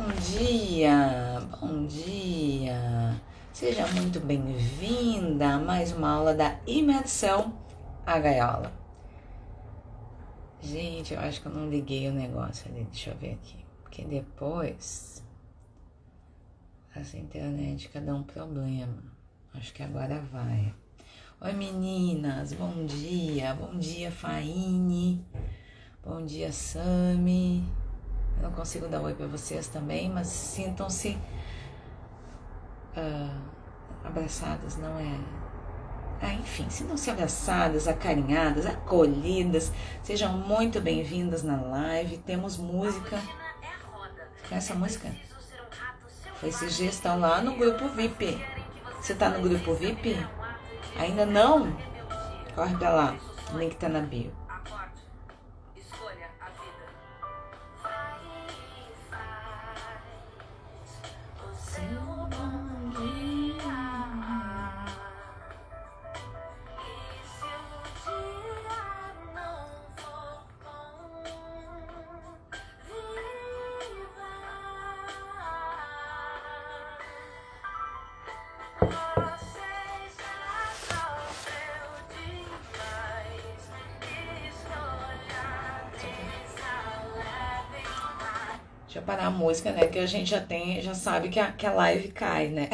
bom dia. Seja muito bem-vinda a mais uma aula da Imersão à Gaiola. Gente, eu acho que eu não liguei o negócio ali, deixa eu ver aqui. Porque depois essa internet dá um problema. Acho que agora vai. Oi meninas, bom dia Faine, bom dia Sami. Eu não consigo dar oi para vocês também, mas sintam-se abraçadas, não é? Enfim, sintam-se abraçadas, acarinhadas, acolhidas. Sejam muito bem-vindas na live. Temos música. Com essa música? Esses dias estão lá no grupo VIP. Você tá no grupo VIP? Ainda não? Corre pra lá. O link tá na bio. Deixa eu parar a música, né? Que a gente já sabe que a live cai, né?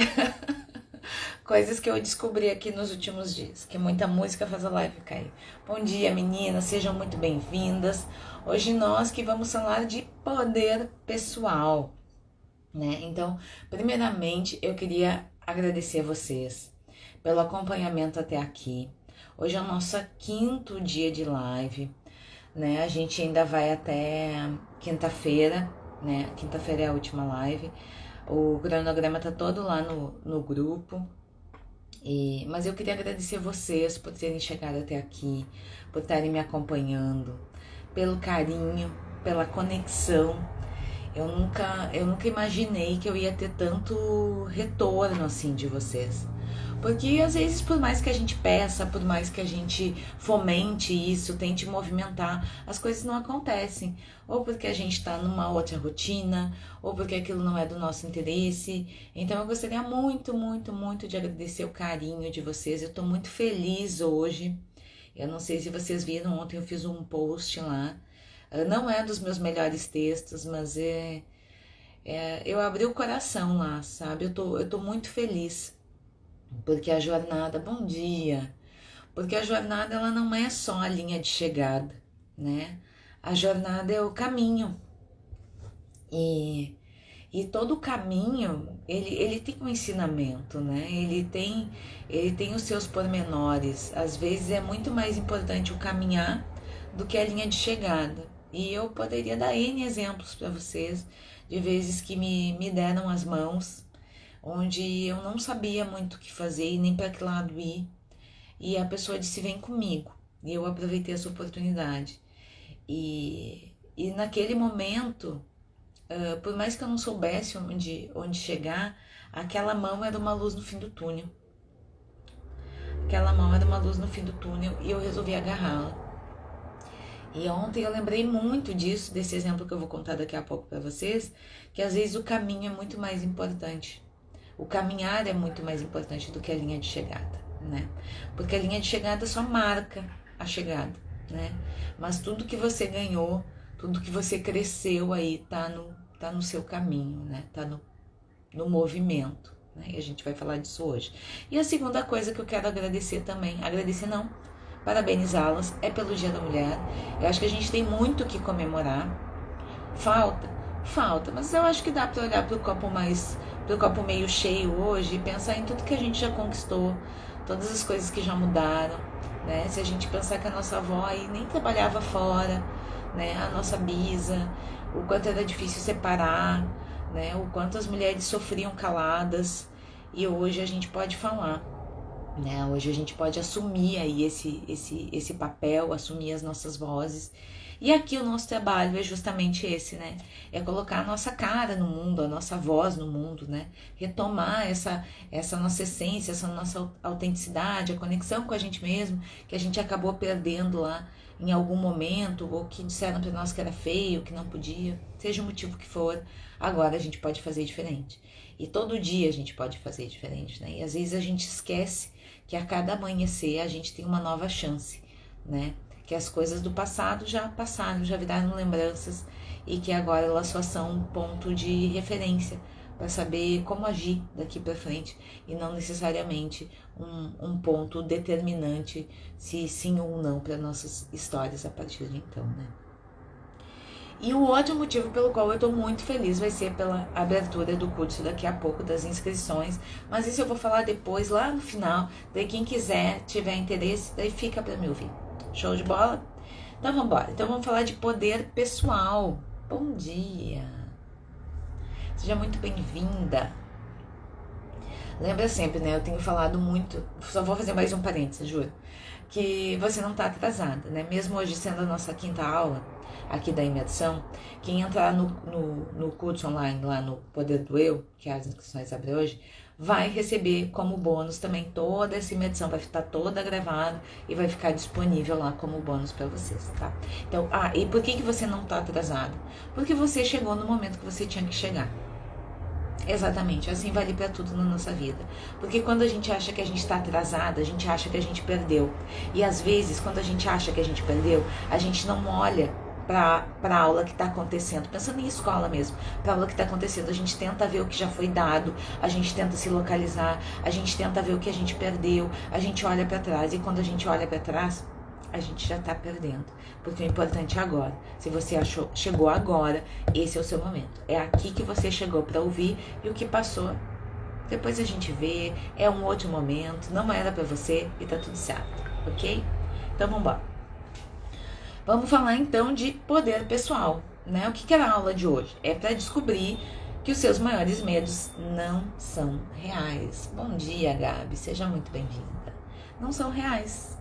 Coisas que eu descobri aqui nos últimos dias, que muita música faz a live cair. Bom dia, meninas, sejam muito bem-vindas. Hoje nós que vamos falar de poder pessoal, né? Então, primeiramente, eu queria agradecer a vocês pelo acompanhamento até aqui. Hoje é o nosso 5º dia de live, né? A gente ainda vai até quinta-feira, né? Quinta-feira é a última live. O cronograma tá todo lá no grupo. Mas eu queria agradecer vocês por terem chegado até aqui, por estarem me acompanhando, pelo carinho, pela conexão. Eu nunca imaginei que eu ia ter tanto retorno assim de vocês. Porque às vezes, por mais que a gente peça, por mais que a gente fomente isso, tente movimentar, as coisas não acontecem. Ou porque a gente está numa outra rotina, ou porque aquilo não é do nosso interesse. Então eu gostaria muito, muito, muito de agradecer o carinho de vocês. Eu estou muito feliz hoje. Eu não sei se vocês viram, ontem eu fiz um post lá. Não é dos meus melhores textos, mas eu abri o coração lá, sabe? Eu tô muito feliz. Porque a jornada, bom dia, porque a jornada ela não é só a linha de chegada, né? A jornada é o caminho. E todo o caminho, ele tem um ensinamento, né? Ele tem os seus pormenores. Às vezes é muito mais importante o caminhar do que a linha de chegada. E eu poderia dar N exemplos para vocês de vezes que me deram as mãos, onde eu não sabia muito o que fazer e nem para que lado ir. E a pessoa disse, vem comigo. E eu aproveitei essa oportunidade. E naquele momento, por mais que eu não soubesse onde chegar, aquela mão era uma luz no fim do túnel. Aquela mão era uma luz no fim do túnel e eu resolvi agarrá-la. E ontem eu lembrei muito disso, desse exemplo que eu vou contar daqui a pouco para vocês, que às vezes o caminho é muito mais importante. O caminhar é muito mais importante do que a linha de chegada, né? Porque a linha de chegada só marca a chegada, né? Mas tudo que você ganhou, tudo que você cresceu aí tá no seu caminho, né? Tá no movimento, né? E a gente vai falar disso hoje. E a segunda coisa que eu quero agradecer também, parabenizá-las, é pelo Dia da Mulher. Eu acho que a gente tem muito que comemorar. Falta, mas eu acho que dá para olhar pro copo meio cheio hoje e pensar em tudo que a gente já conquistou, todas as coisas que já mudaram, né? Se a gente pensar que a nossa avó aí nem trabalhava fora, né? A nossa bisa, o quanto era difícil separar, né? O quanto as mulheres sofriam caladas, e hoje a gente pode falar, né? Hoje a gente pode assumir aí esse papel, assumir as nossas vozes. E aqui o nosso trabalho é justamente esse, né? É colocar a nossa cara no mundo, a nossa voz no mundo, né? Retomar essa nossa essência, essa nossa autenticidade, a conexão com a gente mesmo, que a gente acabou perdendo lá em algum momento, ou que disseram para nós que era feio, que não podia, seja o motivo que for, agora a gente pode fazer diferente. E todo dia a gente pode fazer diferente, né? E às vezes a gente esquece que a cada amanhecer a gente tem uma nova chance, né? Que as coisas do passado já passaram, já viraram lembranças e que agora elas só são um ponto de referência para saber como agir daqui para frente e não necessariamente um ponto determinante se sim ou não para nossas histórias a partir de então, né? E o outro motivo pelo qual eu estou muito feliz vai ser pela abertura do curso daqui a pouco, das inscrições, mas isso eu vou falar depois, lá no final. Daí quem quiser, tiver interesse, daí fica para me ouvir. Show de bola? Então vamos embora. Então vamos falar de poder pessoal. Bom dia! Seja muito bem-vinda. Lembra sempre, né? Eu tenho falado muito, só vou fazer mais um parênteses, juro, que você não está atrasada, né? Mesmo hoje sendo a nossa quinta aula aqui da imersão, quem entrar no curso online lá no Poder do Eu, que as inscrições abrem hoje, vai receber como bônus também toda essa imersão, vai estar toda gravada e vai ficar disponível lá como bônus para vocês, tá? Então, e por que você não está atrasado? Porque você chegou no momento que você tinha que chegar. Exatamente, assim vale para tudo na nossa vida. Porque quando a gente acha que a gente está atrasada, a gente acha que a gente perdeu. E às vezes, quando a gente acha que a gente perdeu, a gente não olha para a aula que está acontecendo, pensando em escola mesmo, para a aula que está acontecendo, a gente tenta ver o que já foi dado, a gente tenta se localizar, a gente tenta ver o que a gente perdeu, a gente olha para trás, e quando a gente olha para trás, a gente já está perdendo, porque o importante é agora. Se você chegou agora, esse é o seu momento, é aqui que você chegou para ouvir, e o que passou, depois a gente vê, é um outro momento, não era para você e tá tudo certo, ok? Então vamos embora. Vamos falar então de poder pessoal, né? O que era a aula de hoje? É para descobrir que os seus maiores medos não são reais. Bom dia, Gabi, seja muito bem-vinda. Não são reais.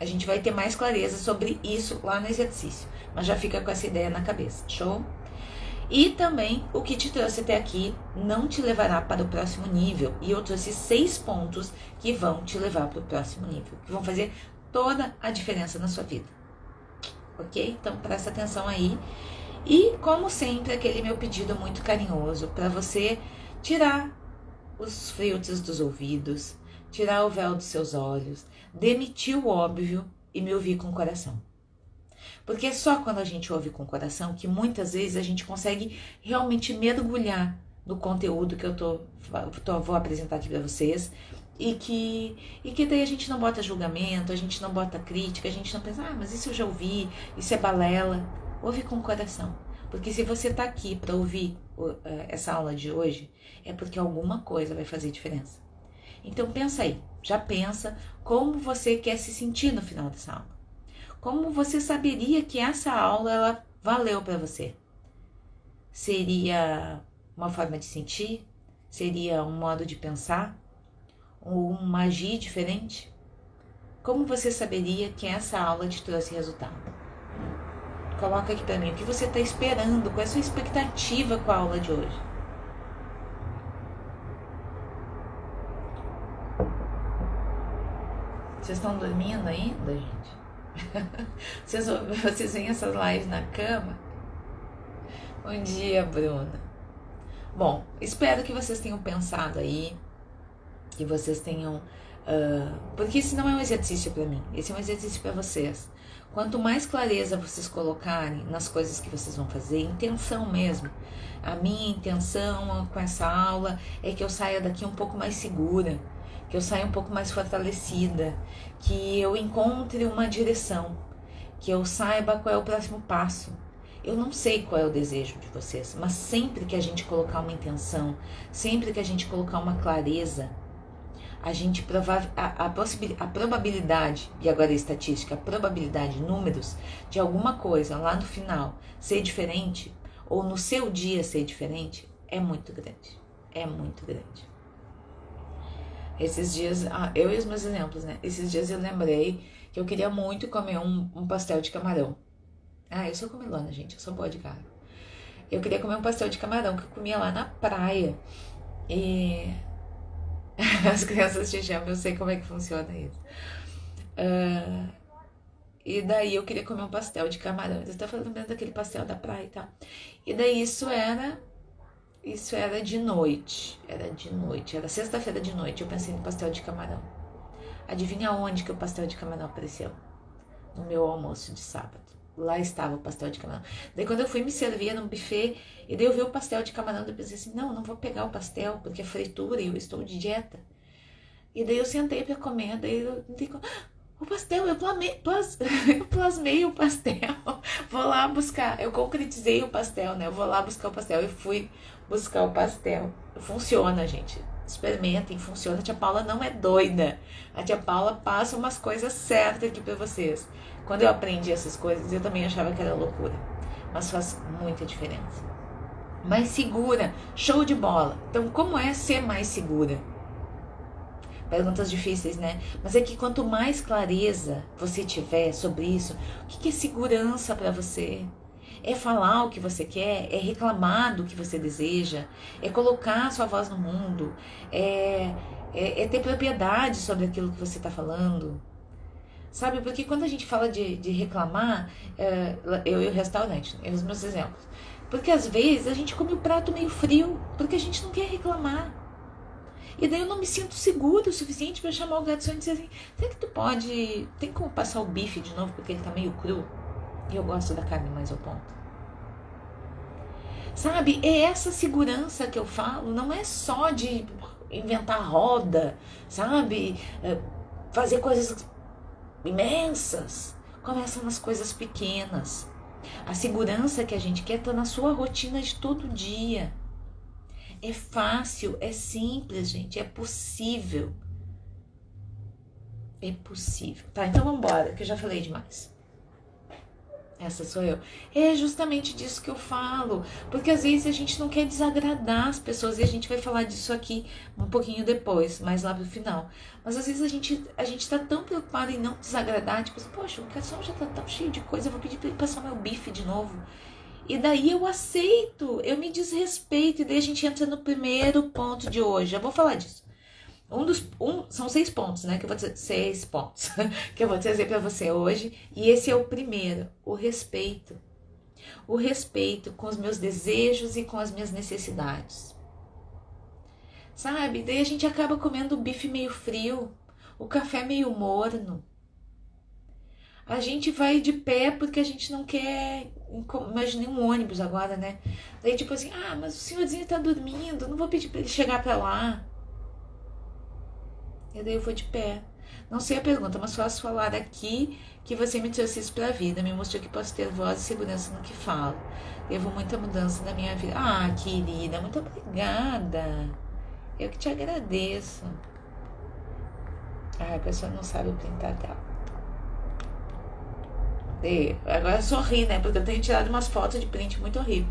A gente vai ter mais clareza sobre isso lá no exercício, mas já fica com essa ideia na cabeça, show? E também o que te trouxe até aqui não te levará para o próximo nível. E eu trouxe 6 pontos que vão te levar para o próximo nível, que vão fazer toda a diferença na sua vida, ok? Então presta atenção aí. E como sempre, aquele meu pedido muito carinhoso para você tirar os filtros dos ouvidos, tirar o véu dos seus olhos, demitir o óbvio e me ouvir com o coração. Porque é só quando a gente ouve com o coração que muitas vezes a gente consegue realmente mergulhar no conteúdo que eu vou apresentar aqui para vocês. E que daí a gente não bota julgamento, a gente não bota crítica, a gente não pensa, mas isso eu já ouvi, isso é balela. Ouve com o coração. Porque se você está aqui para ouvir essa aula de hoje, é porque alguma coisa vai fazer diferença. Então pensa aí, já pensa como você quer se sentir no final dessa aula. Como você saberia que essa aula ela valeu para você? Seria uma forma de sentir? Seria um modo de pensar? Ou uma agir diferente? Como você saberia que essa aula te trouxe resultado? Coloca aqui para mim o que você está esperando, qual é a sua expectativa com a aula de hoje? Vocês estão dormindo ainda, gente? Vocês veem essas lives na cama? Bom dia, Bruna. Bom, espero que vocês tenham pensado aí, que vocês tenham... porque esse não é um exercício para mim, esse é um exercício para vocês. Quanto mais clareza vocês colocarem nas coisas que vocês vão fazer, intenção mesmo. A minha intenção com essa aula é que eu saia daqui um pouco mais segura, que eu saia um pouco mais fortalecida, que eu encontre uma direção, que eu saiba qual é o próximo passo. Eu não sei qual é o desejo de vocês, mas sempre que a gente colocar uma intenção, sempre que a gente colocar uma clareza, a gente a probabilidade, e agora a estatística, a probabilidade, números, de alguma coisa lá no final ser diferente, ou no seu dia ser diferente, é muito grande. É muito grande. Esses dias, eu e os meus exemplos, né? Esses dias eu lembrei que eu queria muito comer um pastel de camarão. Eu sou comilona, gente, eu sou boa de carne. Eu queria comer um pastel de camarão que eu comia lá na praia. E as crianças te chamam, eu sei como é que funciona isso. E daí eu queria comer um pastel de camarão. Eu tava lembrando daquele pastel da praia e tal. E daí isso era de noite. Era sexta-feira de noite. Eu pensei no pastel de camarão. Adivinha onde que o pastel de camarão apareceu? No meu almoço de sábado. Lá estava o pastel de camarão. Daí quando eu fui me servir no buffet, e daí eu vi o pastel de camarão, eu pensei assim, não vou pegar o pastel, porque é fritura e eu estou de dieta. E daí eu sentei para comer, daí eu digo, o pastel, eu plasmei o pastel, vou lá buscar, eu concretizei o pastel, né? Eu vou lá buscar o pastel e fui buscar o pastel. Funciona, gente. Experimentem, funciona. A tia Paula não é doida. A tia Paula passa umas coisas certas aqui pra vocês. Quando eu aprendi essas coisas, eu também achava que era loucura. Mas faz muita diferença. Mais segura, show de bola. Então, como é ser mais segura? Perguntas difíceis, né? Mas é que quanto mais clareza você tiver sobre isso, o que é segurança para você? É falar o que você quer? É reclamar do que você deseja? É colocar a sua voz no mundo? É ter propriedade sobre aquilo que você está falando? Sabe, porque quando a gente fala de reclamar, eu e o restaurante, os meus exemplos. Porque às vezes a gente come o prato meio frio, porque a gente não quer reclamar. E daí eu não me sinto seguro o suficiente para chamar o garçom e dizer assim, será que tu pode, tem como passar o bife de novo porque ele tá meio cru? E eu gosto da carne mais ao ponto. Sabe, é essa segurança que eu falo, não é só de inventar roda, sabe? Fazer coisas imensas. Começa nas coisas pequenas. A segurança que a gente quer tá na sua rotina de todo dia. É fácil, é simples, gente, é possível. É possível. Tá, então vamos embora, que eu já falei demais. Essa sou eu. É justamente disso que eu falo. Porque às vezes a gente não quer desagradar as pessoas. E a gente vai falar disso aqui um pouquinho depois, mais lá pro final. Mas às vezes a gente tá tão preocupado em não desagradar. Tipo assim, poxa, o garçom já tá tão cheio de coisa. Eu vou pedir pra ele passar meu bife de novo. E daí eu aceito, eu me desrespeito. E daí a gente entra no primeiro ponto de hoje. Eu vou falar disso. São 6 pontos, né? Que eu vou dizer, 6 pontos que eu vou trazer para você hoje. E esse é o primeiro, o respeito. O respeito com os meus desejos e com as minhas necessidades. Sabe? Daí a gente acaba comendo o bife meio frio, o café meio morno. A gente vai de pé porque a gente não quer. Imaginei um ônibus agora, né? Daí tipo assim, mas o senhorzinho tá dormindo, não vou pedir para ele chegar para lá. E daí eu vou de pé. Não sei a pergunta, mas posso falar aqui que você me trouxe isso pra vida. Me mostrou que posso ter voz e segurança no que falo. Devo muita mudança na minha vida. Querida, muito obrigada. Eu que te agradeço. A pessoa não sabe o printar dela. Agora sorri, né? Porque eu tenho tirado umas fotos de print muito horrível.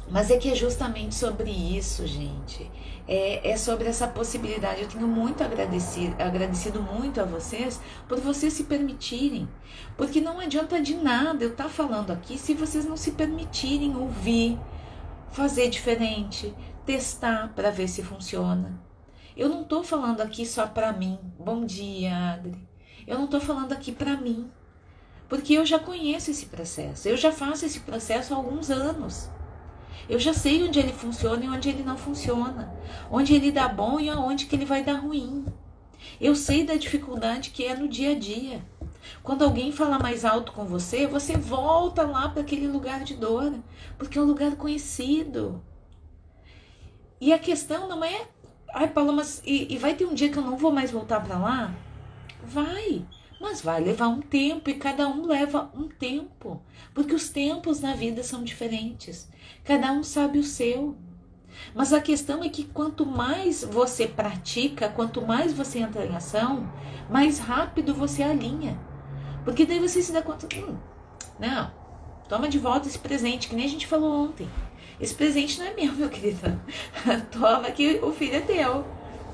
Mas é que é justamente sobre isso, gente. É sobre essa possibilidade. Eu tenho muito agradecido muito a vocês por vocês se permitirem. Porque não adianta de nada eu estar falando aqui se vocês não se permitirem ouvir, fazer diferente, testar para ver se funciona. Eu não estou falando aqui só para mim. Bom dia, Adri. Eu não estou falando aqui para mim. Porque eu já conheço esse processo. Eu já faço esse processo há alguns anos. Eu já sei onde ele funciona e onde ele não funciona. Onde ele dá bom e onde que ele vai dar ruim. Eu sei da dificuldade que é no dia a dia. Quando alguém fala mais alto com você, você volta lá para aquele lugar de dor. Porque é um lugar conhecido. E a questão não é... Paula, mas e vai ter um dia que eu não vou mais voltar para lá? Vai. Mas vai levar um tempo e cada um leva um tempo. Porque os tempos na vida são diferentes. Cada um sabe o seu. Mas a questão é que quanto mais você pratica, quanto mais você entra em ação, mais rápido você alinha. Porque daí você se dá conta, não, toma de volta esse presente, que nem a gente falou ontem. Esse presente não é meu querido. Toma que o filho é teu.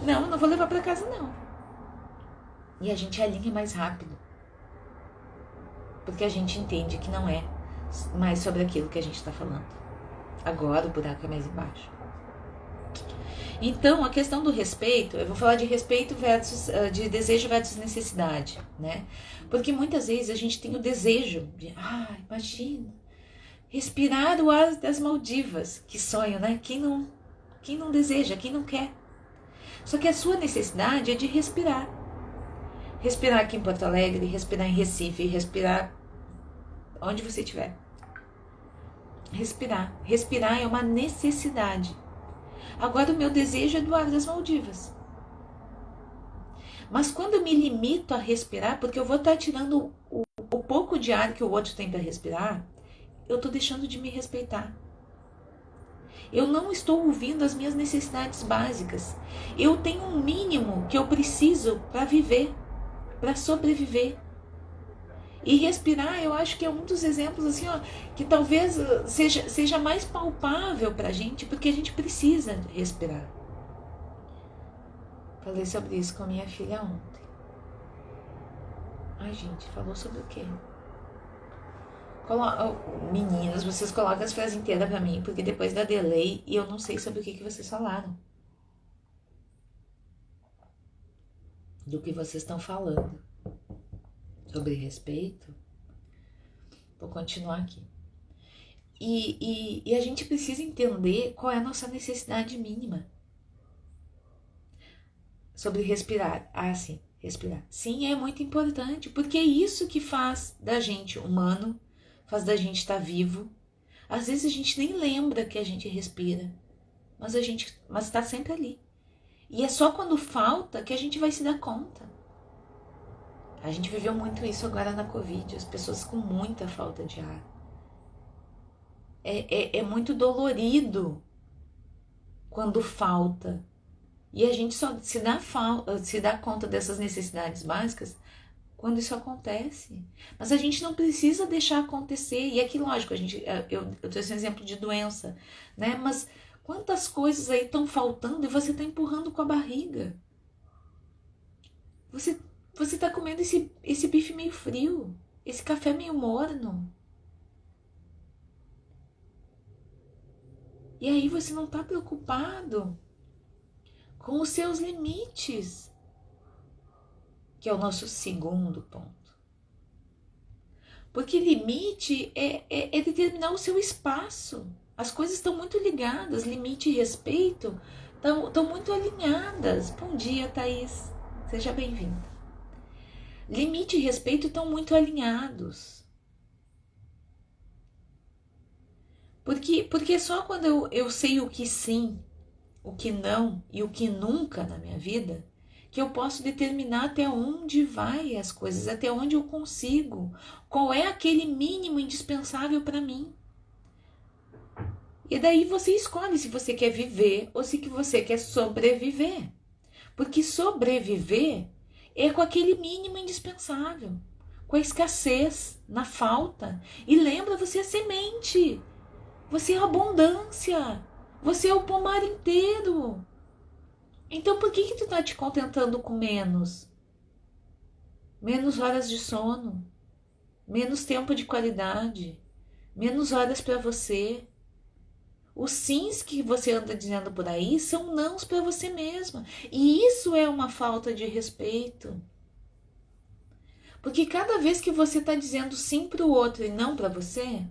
Não, eu não vou levar para casa não. E a gente alinha mais rápido. Porque a gente entende que não é mais sobre aquilo que a gente está falando. Agora o buraco é mais embaixo. Então, a questão do respeito, eu vou falar de respeito versus, de desejo versus necessidade, né? Porque muitas vezes a gente tem o desejo de, imagina, respirar o ar das Maldivas, que sonho, né? Quem não deseja, quem não quer? Só que a sua necessidade é de respirar. Respirar aqui em Porto Alegre, respirar em Recife, respirar onde você estiver. Respirar. Respirar é uma necessidade. Agora o meu desejo é do ar das Maldivas. Mas quando eu me limito a respirar, porque eu vou estar tirando o pouco de ar que o outro tem para respirar, eu estou deixando de me respeitar. Eu não estou ouvindo as minhas necessidades básicas. Eu tenho um mínimo que eu preciso para viver, para sobreviver. E respirar, eu acho que é um dos exemplos assim, que talvez seja mais palpável para a gente, porque a gente precisa respirar. Falei sobre isso com a minha filha ontem. Ai, gente, falou sobre o quê? Meninas, vocês colocam as frases inteiras pra mim, porque depois da delay e eu não sei sobre o que vocês falaram. Do que vocês estão falando. Sobre respeito. Vou continuar aqui. E a gente precisa entender qual é a nossa necessidade mínima. Sobre respirar. Sim, respirar. Sim, é muito importante, porque é isso que faz da gente humano, faz da gente estar vivo. Às vezes a gente nem lembra que a gente respira, mas está sempre ali. E é só quando falta que a gente vai se dar conta. A gente viveu muito isso agora na Covid, as pessoas com muita falta de ar. É muito dolorido quando falta. E a gente só se dá conta dessas necessidades básicas quando isso acontece. Mas a gente não precisa deixar acontecer. E aqui, lógico, eu trouxe um exemplo de doença, né? Mas quantas coisas aí estão faltando e você está empurrando com a barriga? Você está comendo esse bife meio frio, esse café meio morno. E aí você não está preocupado com os seus limites, que é o nosso segundo ponto. Porque limite é determinar o seu espaço. As coisas estão muito ligadas, limite e respeito estão muito alinhadas. Bom dia, Thaís. Seja bem-vinda. Limite e respeito estão muito alinhados. Porque só quando eu sei o que sim, o que não e o que nunca na minha vida, que eu posso determinar até onde vai as coisas, até onde eu consigo, qual é aquele mínimo indispensável para mim. E daí você escolhe se você quer viver ou se você quer sobreviver. Porque sobreviver é com aquele mínimo indispensável, com a escassez, na falta. E lembra, você é semente, você é abundância, você é o pomar inteiro. Então por que tu tá te contentando com menos? Menos horas de sono, menos tempo de qualidade, menos horas para você. Os sims que você anda dizendo por aí são nãos para você mesma. E isso é uma falta de respeito. Porque cada vez que você está dizendo sim para o outro e não para você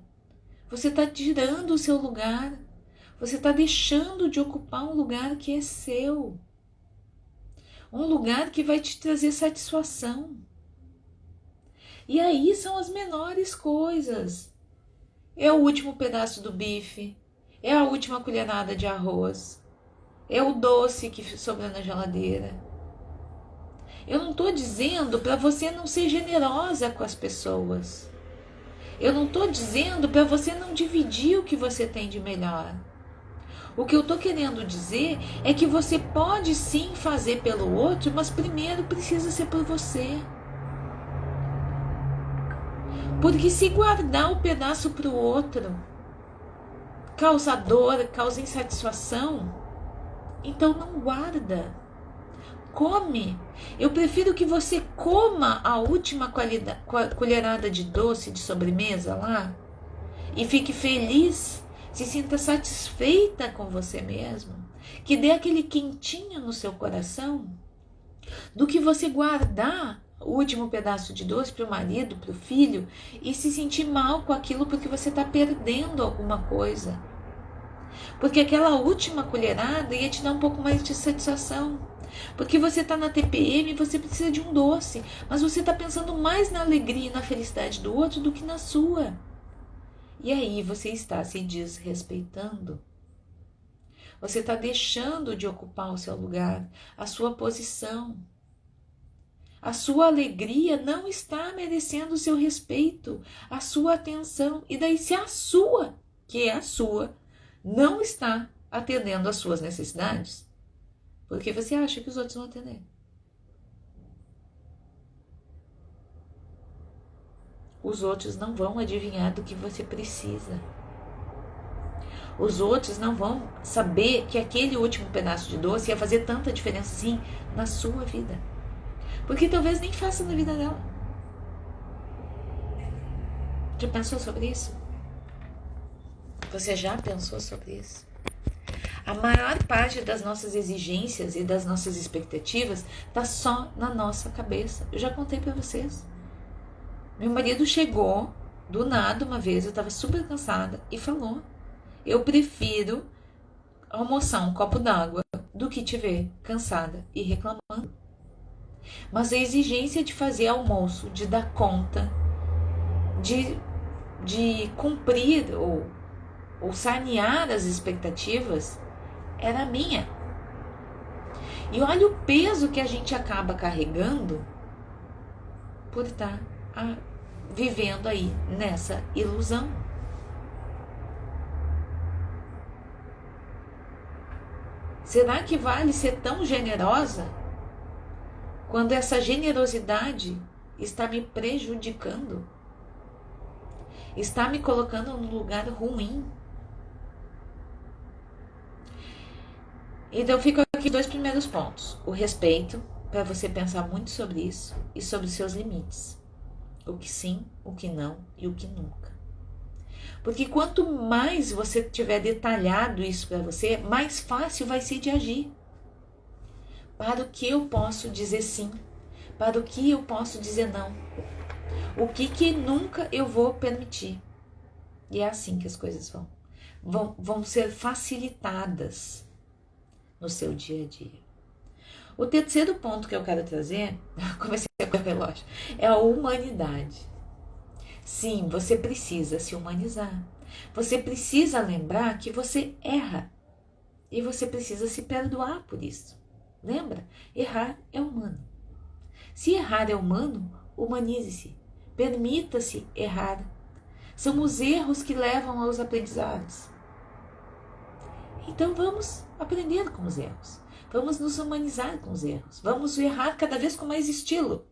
está tirando o seu lugar. Você está deixando de ocupar um lugar que é seu. Um lugar que vai te trazer satisfação. E aí são as menores coisas. É o último pedaço do bife. É a última colherada de arroz. É o doce que sobra na geladeira. Eu não estou dizendo para você não ser generosa com as pessoas. Eu não estou dizendo para você não dividir o que você tem de melhor. O que eu estou querendo dizer é que você pode sim fazer pelo outro, mas primeiro precisa ser por você. Porque se guardar o pedaço para o outro causa dor, causa insatisfação, então não guarda. Come. Eu prefiro que você coma a última colherada de doce de sobremesa lá e fique feliz se sinta satisfeita com você mesmo, que dê aquele quentinho no seu coração, do que você guardar o último pedaço de doce para o marido, para o filho, e se sentir mal com aquilo porque você está perdendo alguma coisa. Porque aquela última colherada ia te dar um pouco mais de satisfação. Porque você está na TPM e você precisa de um doce, mas você está pensando mais na alegria e na felicidade do outro do que na sua. E aí você está se desrespeitando. Você está deixando de ocupar o seu lugar, a sua posição. A sua alegria não está merecendo o seu respeito, a sua atenção. E daí, se a sua, que é a sua, não está atendendo às suas necessidades, por que você acha que os outros vão atender? Os outros não vão adivinhar do que você precisa. Os outros não vão saber que aquele último pedaço de doce ia fazer tanta diferença assim na sua vida. Porque talvez nem faça na vida dela. Já pensou sobre isso? Você já pensou sobre isso? A maior parte das nossas exigências e das nossas expectativas está só na nossa cabeça. Eu já contei para vocês. Meu marido chegou do nada uma vez, eu estava super cansada e falou: eu prefiro almoçar um copo d'água do que te ver cansada e reclamando. Mas a exigência de fazer almoço, de dar conta, de cumprir ou sanear as expectativas, era minha. E olha o peso que a gente acaba carregando por estar vivendo aí nessa ilusão. Será que vale ser tão generosa quando essa generosidade está me prejudicando? Está me colocando num lugar ruim? Então ficam aqui 2 primeiros pontos. O respeito, para você pensar muito sobre isso e sobre os seus limites. O que sim, o que não e o que nunca. Porque quanto mais você tiver detalhado isso para você, mais fácil vai ser de agir. Para o que eu posso dizer sim? Para o que eu posso dizer não? O que nunca eu vou permitir? E é assim que as coisas vão ser facilitadas no seu dia a dia. O terceiro ponto que eu quero trazer, comecei com o relógio, é a humanidade. Sim, você precisa se humanizar. Você precisa lembrar que você erra. E você precisa se perdoar por isso. Lembra? Errar é humano. Se errar é humano, humanize-se. Permita-se errar. São os erros que levam aos aprendizados. Então vamos aprender com os erros. Vamos nos humanizar com os erros. Vamos errar cada vez com mais estilo.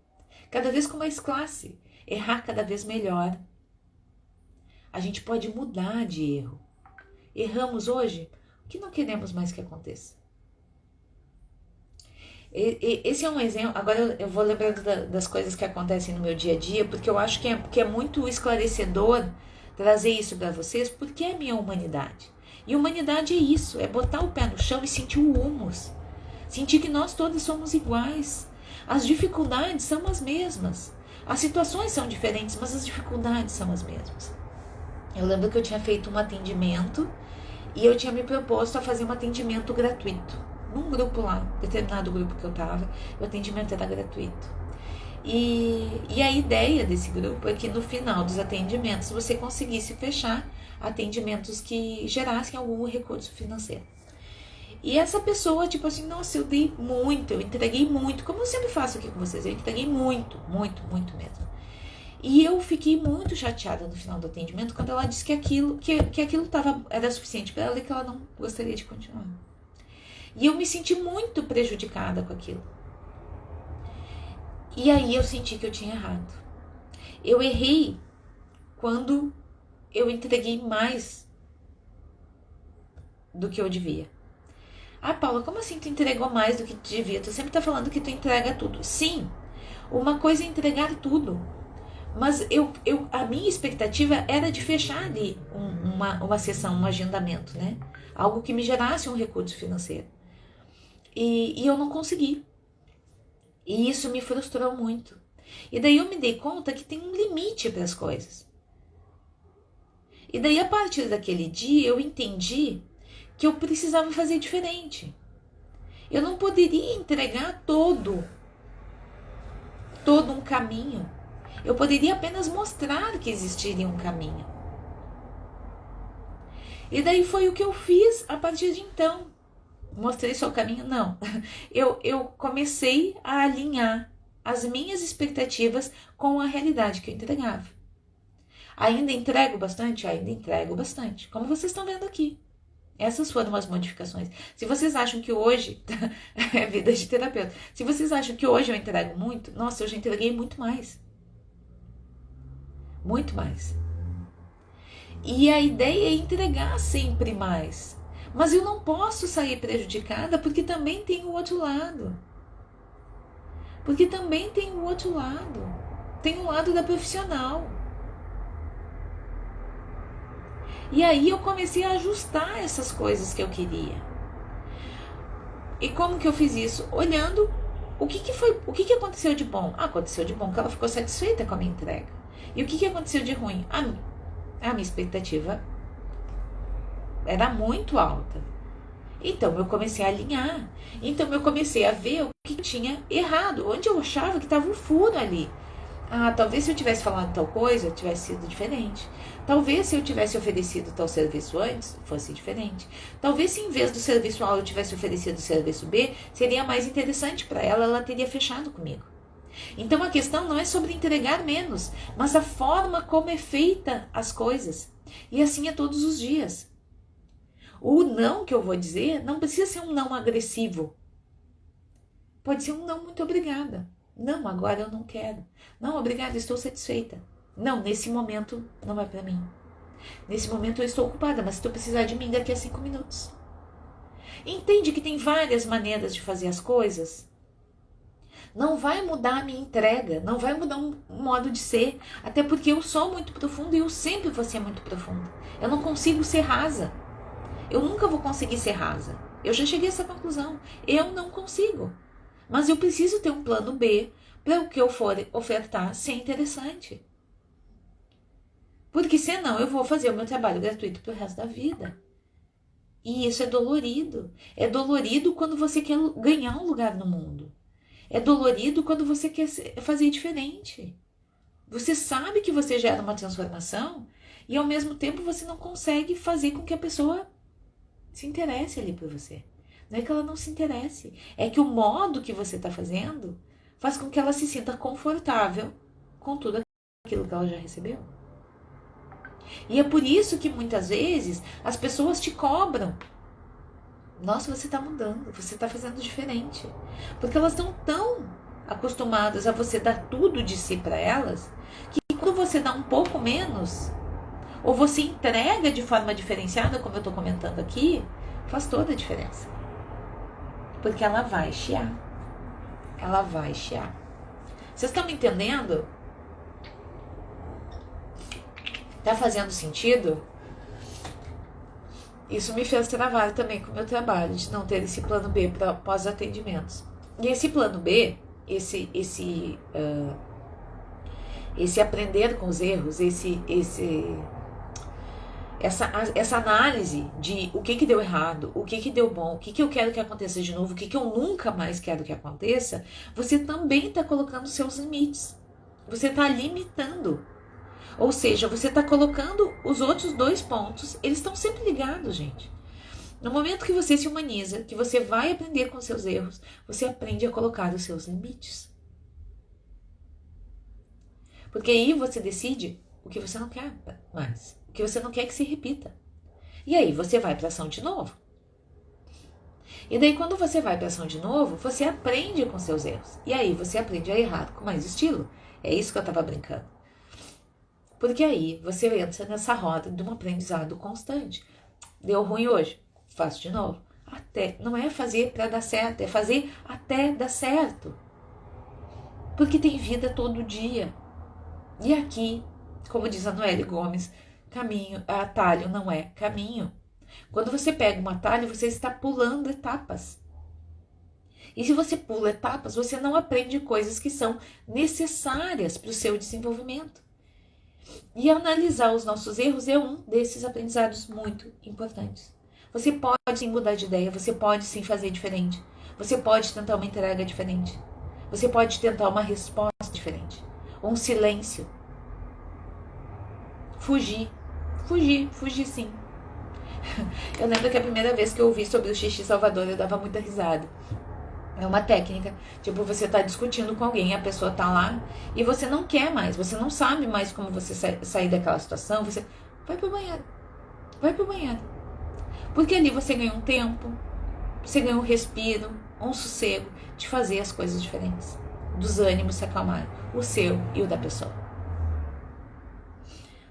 Cada vez com mais classe. Errar cada vez melhor. A gente pode mudar de erro. Erramos hoje, o que não queremos mais que aconteça? Esse é um exemplo. Agora eu vou lembrando das coisas que acontecem no meu dia a dia, porque eu acho que é muito esclarecedor trazer isso para vocês, porque é minha humanidade. E humanidade é isso, é botar o pé no chão e sentir o humus. Sentir que nós todos somos iguais. As dificuldades são as mesmas. As situações são diferentes, mas as dificuldades são as mesmas. Eu lembro que eu tinha feito um atendimento e eu tinha me proposto a fazer um atendimento gratuito. Num grupo lá, determinado grupo que eu estava, o atendimento era gratuito. E a ideia desse grupo é que no final dos atendimentos você conseguisse fechar atendimentos que gerassem algum recurso financeiro. E essa pessoa, tipo assim, nossa, eu dei muito, eu entreguei muito, como eu sempre faço aqui com vocês, eu entreguei muito, muito, muito mesmo. E eu fiquei muito chateada no final do atendimento quando ela disse que aquilo era suficiente para ela e que ela não gostaria de continuar. E eu me senti muito prejudicada com aquilo. E aí eu senti que eu tinha errado. Eu errei quando eu entreguei mais do que eu devia. Ah, Paula, como assim tu entregou mais do que devia? Tu sempre tá falando que tu entrega tudo. Sim, uma coisa é entregar tudo. Mas a minha expectativa era de fechar ali uma sessão, um agendamento, né? Algo que me gerasse um recurso financeiro. E eu não consegui. E isso me frustrou muito. E daí eu me dei conta que tem um limite para as coisas. E daí, a partir daquele dia, eu entendi que eu precisava fazer diferente. Eu não poderia entregar todo um caminho. Eu poderia apenas mostrar que existiria um caminho. E daí foi o que eu fiz a partir de então. Mostrei só o caminho? Não. Eu comecei a alinhar as minhas expectativas com a realidade que eu entregava. Ainda entrego bastante? Ainda entrego bastante. Como vocês estão vendo aqui. Essas foram as modificações. Se vocês acham que hoje é vida de terapeuta. Se vocês acham que hoje eu entrego muito, nossa, eu já entreguei muito mais. Muito mais. E a ideia é entregar sempre mais. Mas eu não posso sair prejudicada porque também tem o outro lado. Porque também tem o outro lado. Tem o lado da profissional. E aí eu comecei a ajustar essas coisas que eu queria. E como que eu fiz isso? Olhando o que aconteceu de bom. Aconteceu de bom que ela ficou satisfeita com a minha entrega. E o que aconteceu de ruim? A minha expectativa era muito alta. Então eu comecei a alinhar. Então eu comecei a ver o que tinha errado, onde eu achava que estava um furo ali. Talvez se eu tivesse falado tal coisa, tivesse sido diferente. Talvez se eu tivesse oferecido tal serviço antes, fosse diferente. Talvez se em vez do serviço A eu tivesse oferecido o serviço B, seria mais interessante para ela, ela teria fechado comigo. Então a questão não é sobre entregar menos, mas a forma como é feita as coisas. E assim é todos os dias. O não que eu vou dizer não precisa ser um não agressivo. Pode ser um não muito obrigada. Não, agora eu não quero. Não, obrigada, estou satisfeita. Não, nesse momento não é para mim. Nesse momento eu estou ocupada, mas se tu precisar de mim daqui a 5 minutos. Entende que tem várias maneiras de fazer as coisas? Não vai mudar a minha entrega, não vai mudar um modo de ser, até porque eu sou muito profunda e eu sempre vou ser muito profunda. Eu não consigo ser rasa. Eu nunca vou conseguir ser rasa. Eu já cheguei a essa conclusão. Eu não consigo. Mas eu preciso ter um plano B para o que eu for ofertar ser interessante. Porque senão eu vou fazer o meu trabalho gratuito pro resto da vida. E isso é dolorido. É dolorido quando você quer ganhar um lugar no mundo. É dolorido quando você quer fazer diferente. Você sabe que você gera uma transformação e ao mesmo tempo você não consegue fazer com que a pessoa se interesse ali por você. Não é que ela não se interesse, é que o modo que você está fazendo faz com que ela se sinta confortável com tudo aquilo que ela já recebeu. E é por isso que muitas vezes as pessoas te cobram. Nossa, você está mudando, você está fazendo diferente. Porque elas estão tão acostumadas a você dar tudo de si para elas, que quando você dá um pouco menos, ou você entrega de forma diferenciada, como eu estou comentando aqui, faz toda a diferença. Porque ela vai chiar. Ela vai chiar. Vocês estão me entendendo? Tá fazendo sentido? Isso me fez travar também com o meu trabalho, de não ter esse plano B para pós-atendimentos. E esse plano B, esse aprender com os erros, essa análise de o que deu errado, o que deu bom, o que eu quero que aconteça de novo, o que eu nunca mais quero que aconteça, você também está colocando seus limites. Você está limitando. Ou seja, você está colocando os outros 2 pontos, eles estão sempre ligados, gente. No momento que você se humaniza, que você vai aprender com seus erros, você aprende a colocar os seus limites. Porque aí você decide o que você não quer mais, o que você não quer que se repita. E aí você vai para ação de novo. E daí quando você vai para ação de novo, você aprende com seus erros. E aí você aprende a errar com mais estilo. É isso que eu estava brincando. Porque aí você entra nessa roda de um aprendizado constante. Deu ruim hoje, faço de novo. Não é fazer para dar certo, é fazer até dar certo. Porque tem vida todo dia. E aqui, como diz a Noelle Gomes, atalho não é caminho. Quando você pega um atalho, você está pulando etapas. E se você pula etapas, você não aprende coisas que são necessárias para o seu desenvolvimento. E analisar os nossos erros é um desses aprendizados muito importantes. Você pode sim mudar de ideia, você pode sim fazer diferente. Você pode tentar uma entrega diferente. Você pode tentar uma resposta diferente. Ou um silêncio. Fugir sim. Eu lembro que a primeira vez que eu ouvi sobre o xixi salvador, eu dava muita risada. É uma técnica, tipo, você tá discutindo com alguém, a pessoa tá lá e você não quer mais, você não sabe mais como você sair daquela situação, você vai pro banheiro. Porque ali você ganha um tempo, você ganha um respiro, um sossego de fazer as coisas diferentes, dos ânimos se acalmarem, o seu e o da pessoa.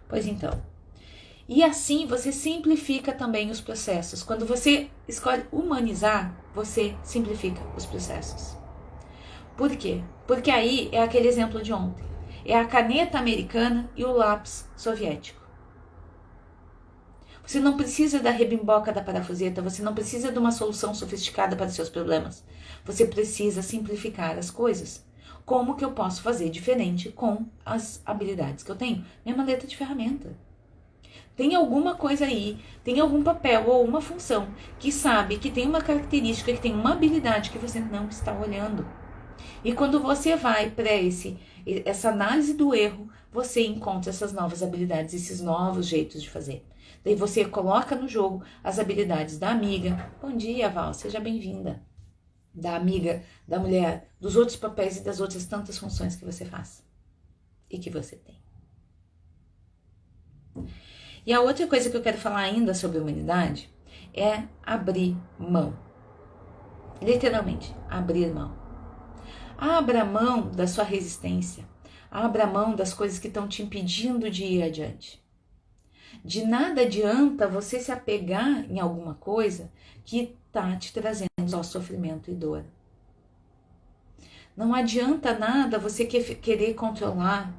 Pois então, e assim você simplifica também os processos. Quando você escolhe humanizar, você simplifica os processos. Por quê? Porque aí é aquele exemplo de ontem. É a caneta americana e o lápis soviético. Você não precisa da rebimboca da parafuseta, você não precisa de uma solução sofisticada para os seus problemas. Você precisa simplificar as coisas. Como que eu posso fazer diferente com as habilidades que eu tenho? Minha maleta de ferramenta. Tem alguma coisa aí, tem algum papel ou uma função que sabe que tem uma característica, que tem uma habilidade que você não está olhando. E quando você vai para essa análise do erro, você encontra essas novas habilidades, esses novos jeitos de fazer. Daí você coloca no jogo as habilidades da amiga. Bom dia, Val, seja bem-vinda. Da amiga, da mulher, dos outros papéis e das outras tantas funções que você faz e que você tem. E a outra coisa que eu quero falar ainda sobre humanidade é abrir mão. Literalmente, abrir mão. Abra mão da sua resistência. Abra mão das coisas que estão te impedindo de ir adiante. De nada adianta você se apegar em alguma coisa que está te trazendo só sofrimento e dor. Não adianta nada você querer controlar,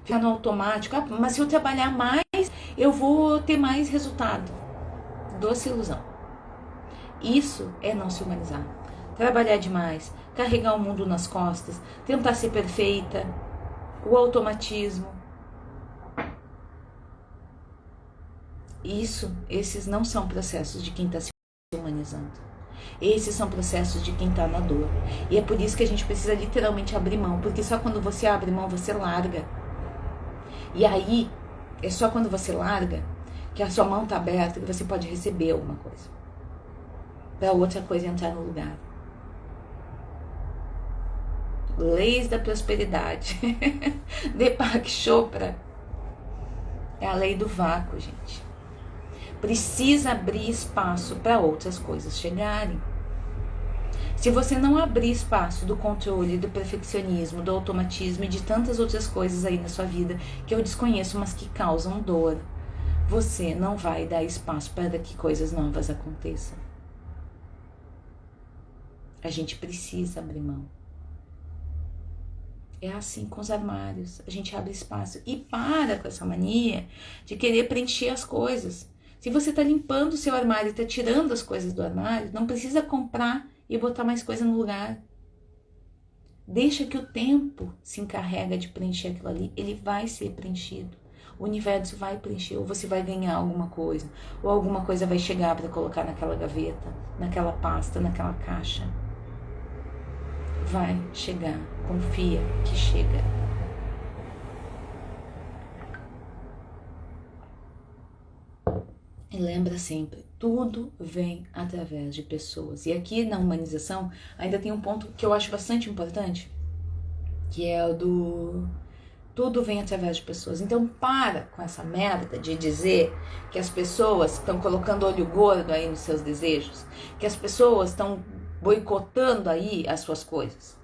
ficar no automático. Ah, mas se eu trabalhar mais, eu vou ter mais resultado. Doce ilusão. Isso é não se humanizar. Trabalhar demais, carregar o mundo nas costas, tentar ser perfeita, o automatismo. Esses não são processos de quem está se humanizando. Esses são processos de quem está na dor. E é por isso que a gente precisa literalmente abrir mão, porque só quando você abre mão, você larga. E aí, é só quando você larga que a sua mão está aberta que você pode receber alguma coisa. Para outra coisa entrar no lugar. Leis da prosperidade. Deepak Chopra. É a lei do vácuo, gente. Precisa abrir espaço para outras coisas chegarem. Se você não abrir espaço do controle, do perfeccionismo, do automatismo e de tantas outras coisas aí na sua vida que eu desconheço, mas que causam dor, você não vai dar espaço para que coisas novas aconteçam. A gente precisa abrir mão. É assim com os armários, a gente abre espaço e para com essa mania de querer preencher as coisas. Se você está limpando o seu armário e está tirando as coisas do armário, não precisa comprar e botar mais coisa no lugar. Deixa que o tempo se encarrega de preencher aquilo ali, ele vai ser preenchido. O universo vai preencher, ou você vai ganhar alguma coisa, ou alguma coisa vai chegar para colocar naquela gaveta, naquela pasta, naquela caixa. Vai chegar, confia que chega. E lembra sempre, tudo vem através de pessoas. E aqui na humanização ainda tem um ponto que eu acho bastante importante, que é o do tudo vem através de pessoas. Então para com essa merda de dizer que as pessoas estão colocando olho gordo aí nos seus desejos, que as pessoas estão boicotando aí as suas coisas.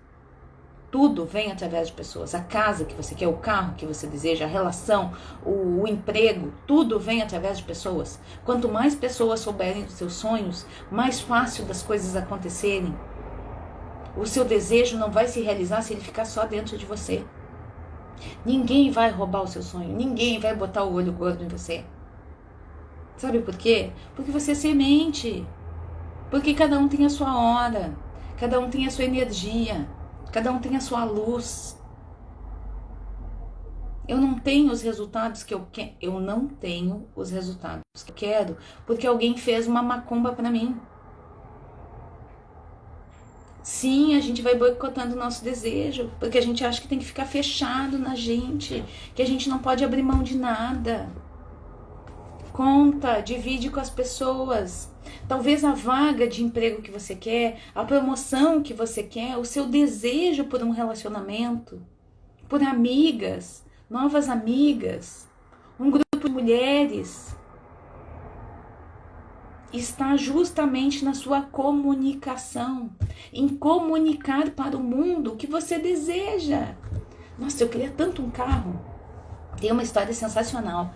Tudo vem através de pessoas. A casa que você quer, o carro que você deseja, a relação, o emprego, tudo vem através de pessoas. Quanto mais pessoas souberem dos seus sonhos, mais fácil das coisas acontecerem. O seu desejo não vai se realizar se ele ficar só dentro de você. Ninguém vai roubar o seu sonho, ninguém vai botar o olho gordo em você. Sabe por quê? Porque você é semente. Porque cada um tem a sua hora, cada um tem a sua energia, cada um tem a sua luz. Eu não tenho os resultados que eu quero, eu não tenho os resultados que eu quero, porque alguém fez uma macumba pra mim. Sim, a gente vai boicotando o nosso desejo, porque a gente acha que tem que ficar fechado na gente, que a gente não pode abrir mão de nada. Conta, divide com as pessoas. Talvez a vaga de emprego que você quer, a promoção que você quer, o seu desejo por um relacionamento, por amigas, novas amigas, um grupo de mulheres, está justamente na sua comunicação, em comunicar para o mundo o que você deseja. Nossa, eu queria tanto um carro. Tem uma história sensacional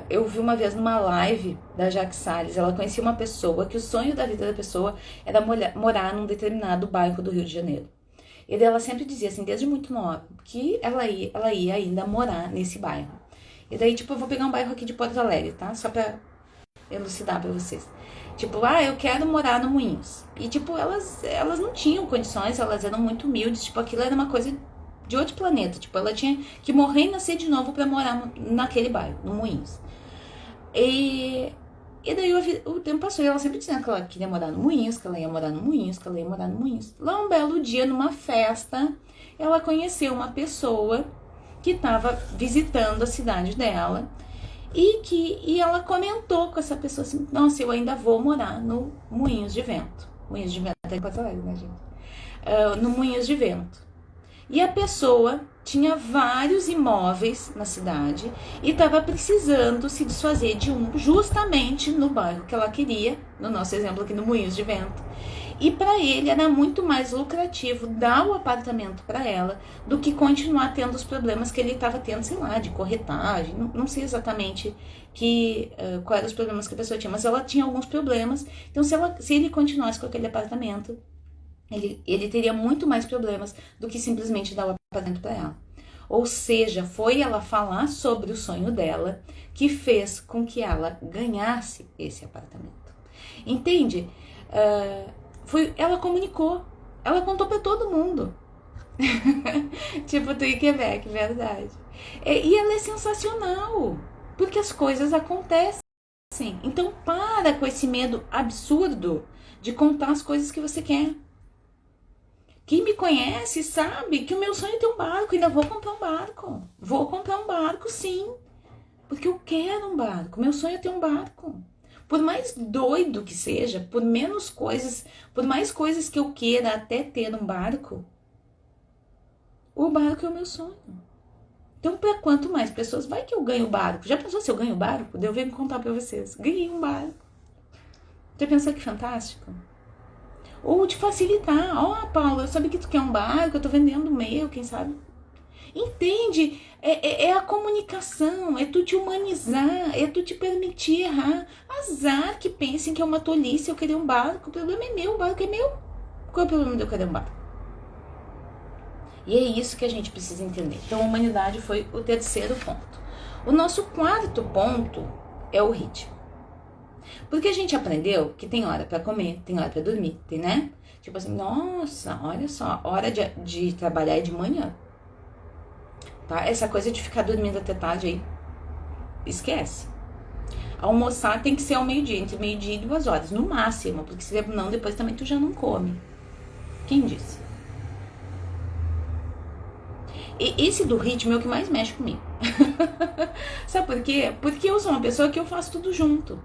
eu vi uma vez numa live da Jaque Salles, ela conhecia uma pessoa que o sonho da vida da pessoa era morar num determinado bairro do Rio de Janeiro. E daí ela sempre dizia assim, desde muito nova, que ela ia ainda morar nesse bairro. E daí, tipo, eu vou pegar um bairro aqui de Porto Alegre, tá? Só pra elucidar pra vocês. Tipo, eu quero morar no Moinhos. E, tipo, elas não tinham condições, elas eram muito humildes. Tipo, aquilo era uma coisa de outro planeta. Tipo, ela tinha que morrer e nascer de novo pra morar naquele bairro, no Moinhos. E daí o tempo passou e ela sempre dizendo que ela queria morar no Moinhos, que ela ia morar no Moinhos, que ela ia morar no Moinhos. Lá um belo dia, numa festa, ela conheceu uma pessoa que estava visitando a cidade dela e ela comentou com essa pessoa assim, nossa, eu ainda vou morar no Moinhos de Vento. Moinhos de Vento é em Porto Alegre, né, gente? No Moinhos de Vento. E a pessoa tinha vários imóveis na cidade e estava precisando se desfazer de um justamente no bairro que ela queria, no nosso exemplo aqui no Moinhos de Vento. E para ele era muito mais lucrativo dar o apartamento para ela do que continuar tendo os problemas que ele estava tendo, sei lá, de corretagem. Não sei exatamente quais eram os problemas que a pessoa tinha, mas ela tinha alguns problemas. Então, se ele continuasse com aquele apartamento, ele teria muito mais problemas do que simplesmente dar o apartamento para ela. Ou seja, foi ela falar sobre o sonho dela que fez com que ela ganhasse esse apartamento. Entende? Ela comunicou, ela contou para todo mundo. Tipo, tu em Quebec, verdade. E ela é sensacional, porque as coisas acontecem. Então para com esse medo absurdo de contar as coisas que você quer. Quem me conhece sabe que o meu sonho é ter um barco. Ainda vou comprar um barco. Vou comprar um barco, sim. Porque eu quero um barco. Meu sonho é ter um barco. Por mais doido que seja, por mais coisas que eu queira até ter um barco, o barco é o meu sonho. Então, para quanto mais pessoas, vai que eu ganho o barco. Já pensou se eu ganho o barco? Eu venho contar para vocês. Ganhei um barco. Já pensou que fantástico? Ou te facilitar. Paula, eu sabia que tu quer um barco, eu tô vendendo o meu, quem sabe? Entende? É a comunicação, é tu te humanizar, é tu te permitir errar. Azar que pensem que é uma tolice eu querer um barco. O problema é meu, o barco é meu. Qual é o problema de eu querer um barco? E é isso que a gente precisa entender. Então, a humanidade foi o terceiro ponto. O nosso quarto ponto é o ritmo. Porque a gente aprendeu que tem hora pra comer, tem hora pra dormir, tem, né? Tipo assim, nossa, olha só, hora de trabalhar é de manhã. Tá? Essa coisa de ficar dormindo até tarde aí, esquece. Almoçar tem que ser ao meio-dia, entre meio-dia e 2 horas, no máximo, porque se não, depois também tu já não come. Quem disse? E esse do ritmo é o que mais mexe comigo. Sabe por quê? Porque eu sou uma pessoa que eu faço tudo junto.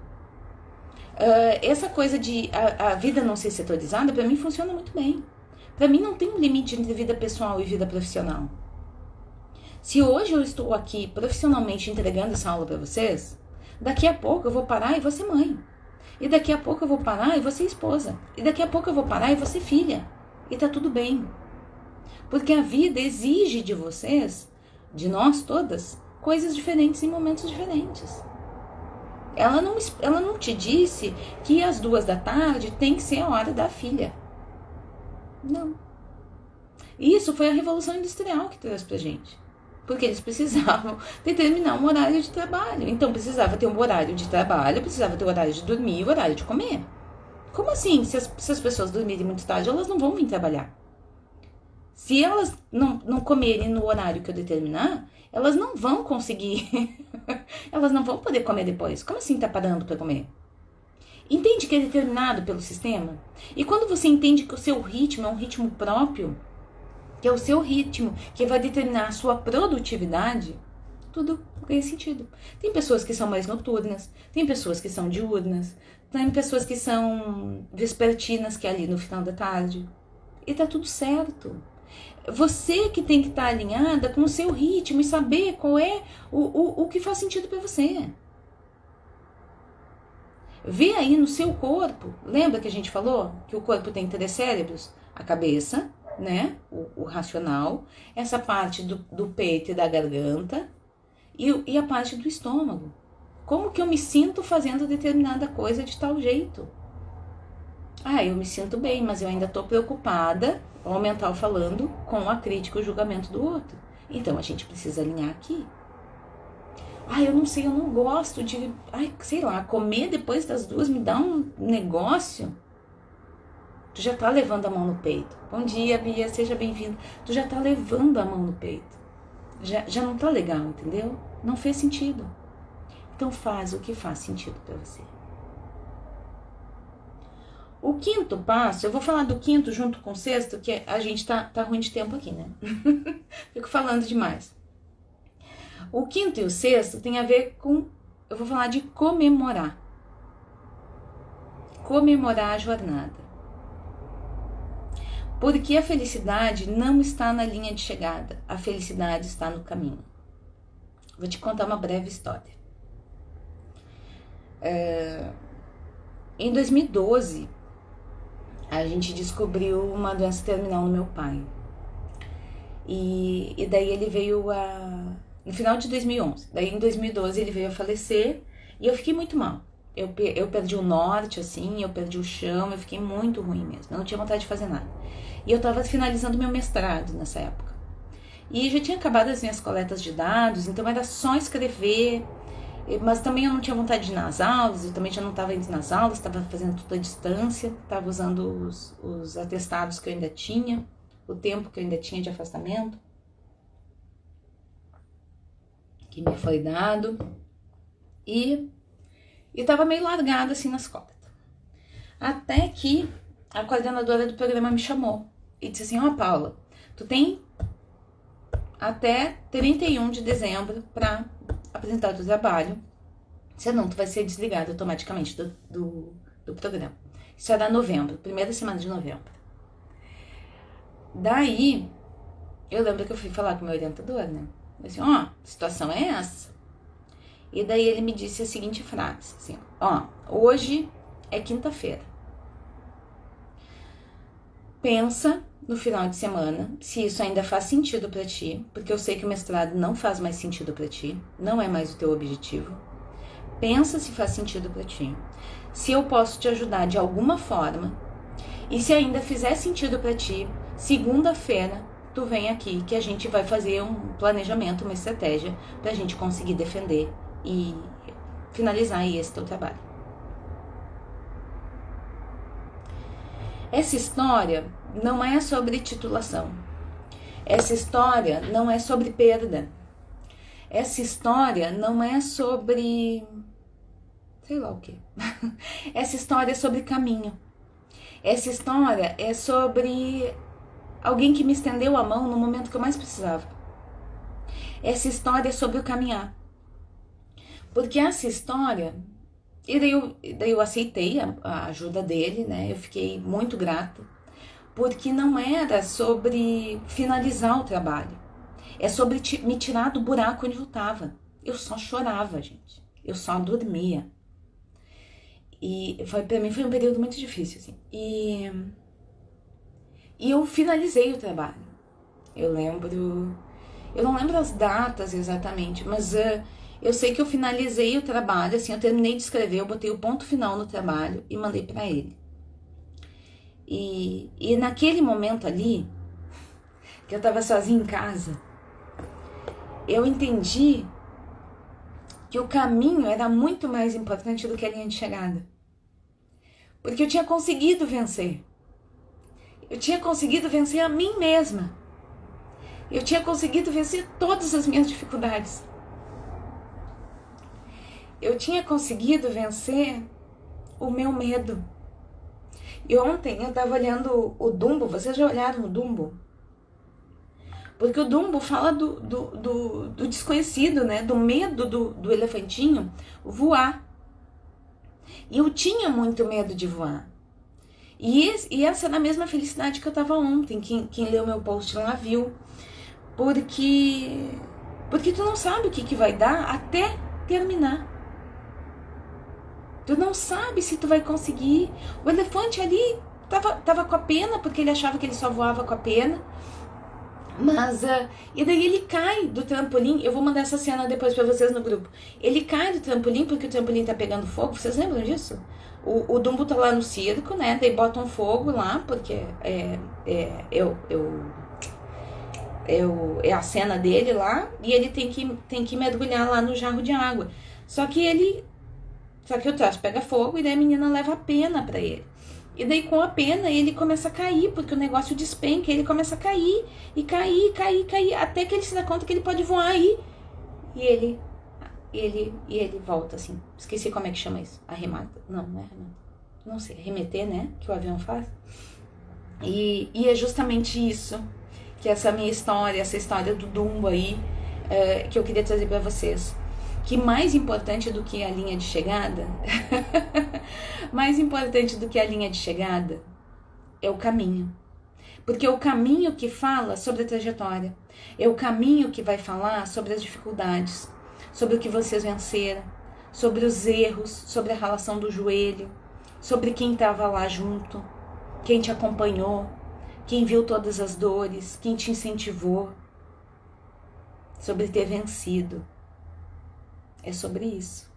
Essa coisa de a vida não ser setorizada, pra mim funciona muito bem. Pra mim não tem um limite entre vida pessoal e vida profissional. Se hoje eu estou aqui profissionalmente entregando essa aula pra vocês, daqui a pouco eu vou parar e vou ser mãe. E daqui a pouco eu vou parar e vou ser esposa. E daqui a pouco eu vou parar e vou ser filha. E tá tudo bem. Porque a vida exige de vocês, de nós todas, coisas diferentes em momentos diferentes. Ela não te disse que às 2 da tarde tem que ser a hora da filha. Não. E isso foi a Revolução Industrial que trouxe pra gente. Porque eles precisavam determinar um horário de trabalho. Então precisava ter um horário de trabalho, precisava ter um horário de dormir e um horário de comer. Como assim? Se as pessoas dormirem muito tarde, elas não vão vir trabalhar. Se elas não comerem no horário que eu determinar, elas não vão conseguir. Elas não vão poder comer depois. Como assim tá parando para comer? Entende que é determinado pelo sistema? E quando você entende que o seu ritmo é um ritmo próprio, que é o seu ritmo, que vai determinar a sua produtividade, tudo ganha sentido. Tem pessoas que são mais noturnas, tem pessoas que são diurnas, tem pessoas que são vespertinas, que é ali no final da tarde. E tá tudo certo. Você que tem que estar alinhada com o seu ritmo e saber qual é o que faz sentido para você. Vê aí no seu corpo. Lembra que a gente falou que o corpo tem 3 cérebros? A cabeça, né? O racional, essa parte do peito e da garganta e a parte do estômago. Como que eu me sinto fazendo determinada coisa de tal jeito? Ah, eu me sinto bem, mas eu ainda estou preocupada, o mental falando, com a crítica e o julgamento do outro. Então a gente precisa alinhar aqui. Ah, eu não sei, eu não gosto de, sei lá, comer depois das 2 me dá um negócio. Tu já tá levando a mão no peito. Bom dia, Bia, seja bem-vindo. Tu já tá levando a mão no peito. Já não tá legal, entendeu? Não fez sentido. Então faz o que faz sentido para você. O 5º passo, eu vou falar do 5º junto com o 6º, que a gente tá ruim de tempo aqui, né? Fico falando demais. O 5º e o 6º tem a ver com, eu vou falar de comemorar. Comemorar a jornada. Porque a felicidade não está na linha de chegada, a felicidade está no caminho. Vou te contar uma breve história. Em 2012, a gente descobriu uma doença terminal no meu pai. E daí ele veio no final de 2011. Daí em 2012 ele veio a falecer e eu fiquei muito mal. Eu perdi o norte, assim, eu perdi o chão, eu fiquei muito ruim mesmo. Eu não tinha vontade de fazer nada. E eu tava finalizando meu mestrado nessa época. E já tinha acabado as minhas coletas de dados, então era só escrever. Mas também eu não tinha vontade de ir nas aulas, eu também já não estava indo nas aulas, estava fazendo tudo à distância, estava usando os atestados que eu ainda tinha, o tempo que eu ainda tinha de afastamento, que me foi dado, e estava meio largada assim nas coletas. Até que a coordenadora do programa me chamou e disse assim, Paula, tu tem até 31 de dezembro para apresentar o teu trabalho, senão tu vai ser desligado automaticamente do programa. Isso era novembro, primeira semana de novembro. Daí, eu lembro que eu fui falar com o meu orientador, né? Eu disse, a situação é essa. E daí ele me disse a seguinte frase, assim, hoje é quinta-feira. Pensa no final de semana, se isso ainda faz sentido pra ti, porque eu sei que o mestrado não faz mais sentido pra ti, não é mais o teu objetivo. Pensa se faz sentido pra ti, se eu posso te ajudar de alguma forma, e se ainda fizer sentido pra ti, segunda-feira tu vem aqui que a gente vai fazer um planejamento, uma estratégia pra gente conseguir defender e finalizar aí esse teu trabalho. Essa história não é sobre titulação. Essa história não é sobre perda. Essa história não é sobre sei lá o que. Essa história é sobre caminho. Essa história é sobre alguém que me estendeu a mão no momento que eu mais precisava. Essa história é sobre o caminhar. Porque essa história, e daí eu aceitei a ajuda dele, né? Eu fiquei muito grata, porque não era sobre finalizar o trabalho. É sobre me tirar do buraco onde eu tava. Eu só chorava, gente. Eu só dormia. E pra mim foi um período muito difícil, assim. E eu finalizei o trabalho. Eu não lembro as datas exatamente, mas eu sei que eu finalizei o trabalho, assim, eu terminei de escrever, eu botei o ponto final no trabalho e mandei pra ele. E naquele momento ali, que eu tava sozinha em casa, eu entendi que o caminho era muito mais importante do que a linha de chegada. Porque eu tinha conseguido vencer. Eu tinha conseguido vencer a mim mesma. Eu tinha conseguido vencer todas as minhas dificuldades. Eu tinha conseguido vencer o meu medo. E ontem eu tava olhando o Dumbo. Vocês já olharam o Dumbo? Porque o Dumbo fala do desconhecido, né? Do medo do elefantinho voar. E eu tinha muito medo de voar. E essa era a mesma felicidade que eu tava ontem. Quem leu meu post lá viu. Porque tu não sabe o que vai dar até terminar. Tu não sabe se tu vai conseguir. O elefante ali tava com a pena, porque ele achava que ele só voava com a pena. Mas, e daí ele cai do trampolim. Eu vou mandar essa cena depois pra vocês no grupo. Ele cai do trampolim porque o trampolim tá pegando fogo. Vocês lembram disso? O Dumbo tá lá no circo, né? Daí botam fogo lá, porque é a cena dele lá. E ele tem que mergulhar lá no jarro de água. Só que o troço pega fogo e daí a menina leva a pena pra ele. E daí com a pena ele começa a cair, porque o negócio despenca, ele começa a cair, e cair, até que ele se dá conta que ele pode voar aí. E ele volta assim. Esqueci como é que chama isso. Arremata? Não é arremata. Não sei, arremeter, né? Que o avião faz. E é justamente isso, que essa minha história, essa história do Dumbo aí, que eu queria trazer pra vocês. Que mais importante do que a linha de chegada, mais importante do que a linha de chegada é o caminho. Porque é o caminho que fala sobre a trajetória, é o caminho que vai falar sobre as dificuldades, sobre o que vocês venceram, sobre os erros, sobre a ralação do joelho, sobre quem estava lá junto, quem te acompanhou, quem viu todas as dores, quem te incentivou, sobre ter vencido. É sobre isso.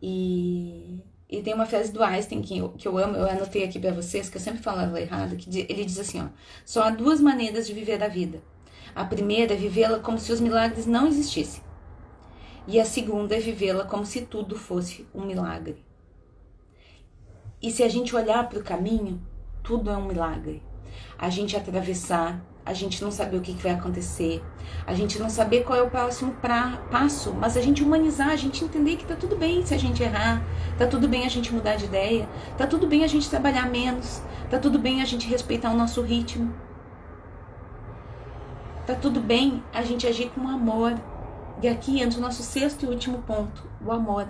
E tem uma frase do Einstein que eu amo, eu anotei aqui pra vocês, que eu sempre falava errado, que ele diz assim, ó: só há duas maneiras de viver a vida. A primeira é vivê-la como se os milagres não existissem. E a segunda é vivê-la como se tudo fosse um milagre. E se a gente olhar para o caminho, tudo é um milagre. A gente atravessar, a gente não saber o que vai acontecer, a gente não saber qual é o próximo passo, mas a gente humanizar, a gente entender que tá tudo bem se a gente errar, tá tudo bem a gente mudar de ideia, tá tudo bem a gente trabalhar menos, tá tudo bem a gente respeitar o nosso ritmo, tá tudo bem a gente agir com amor. E aqui entra o nosso sexto e último ponto, o amor.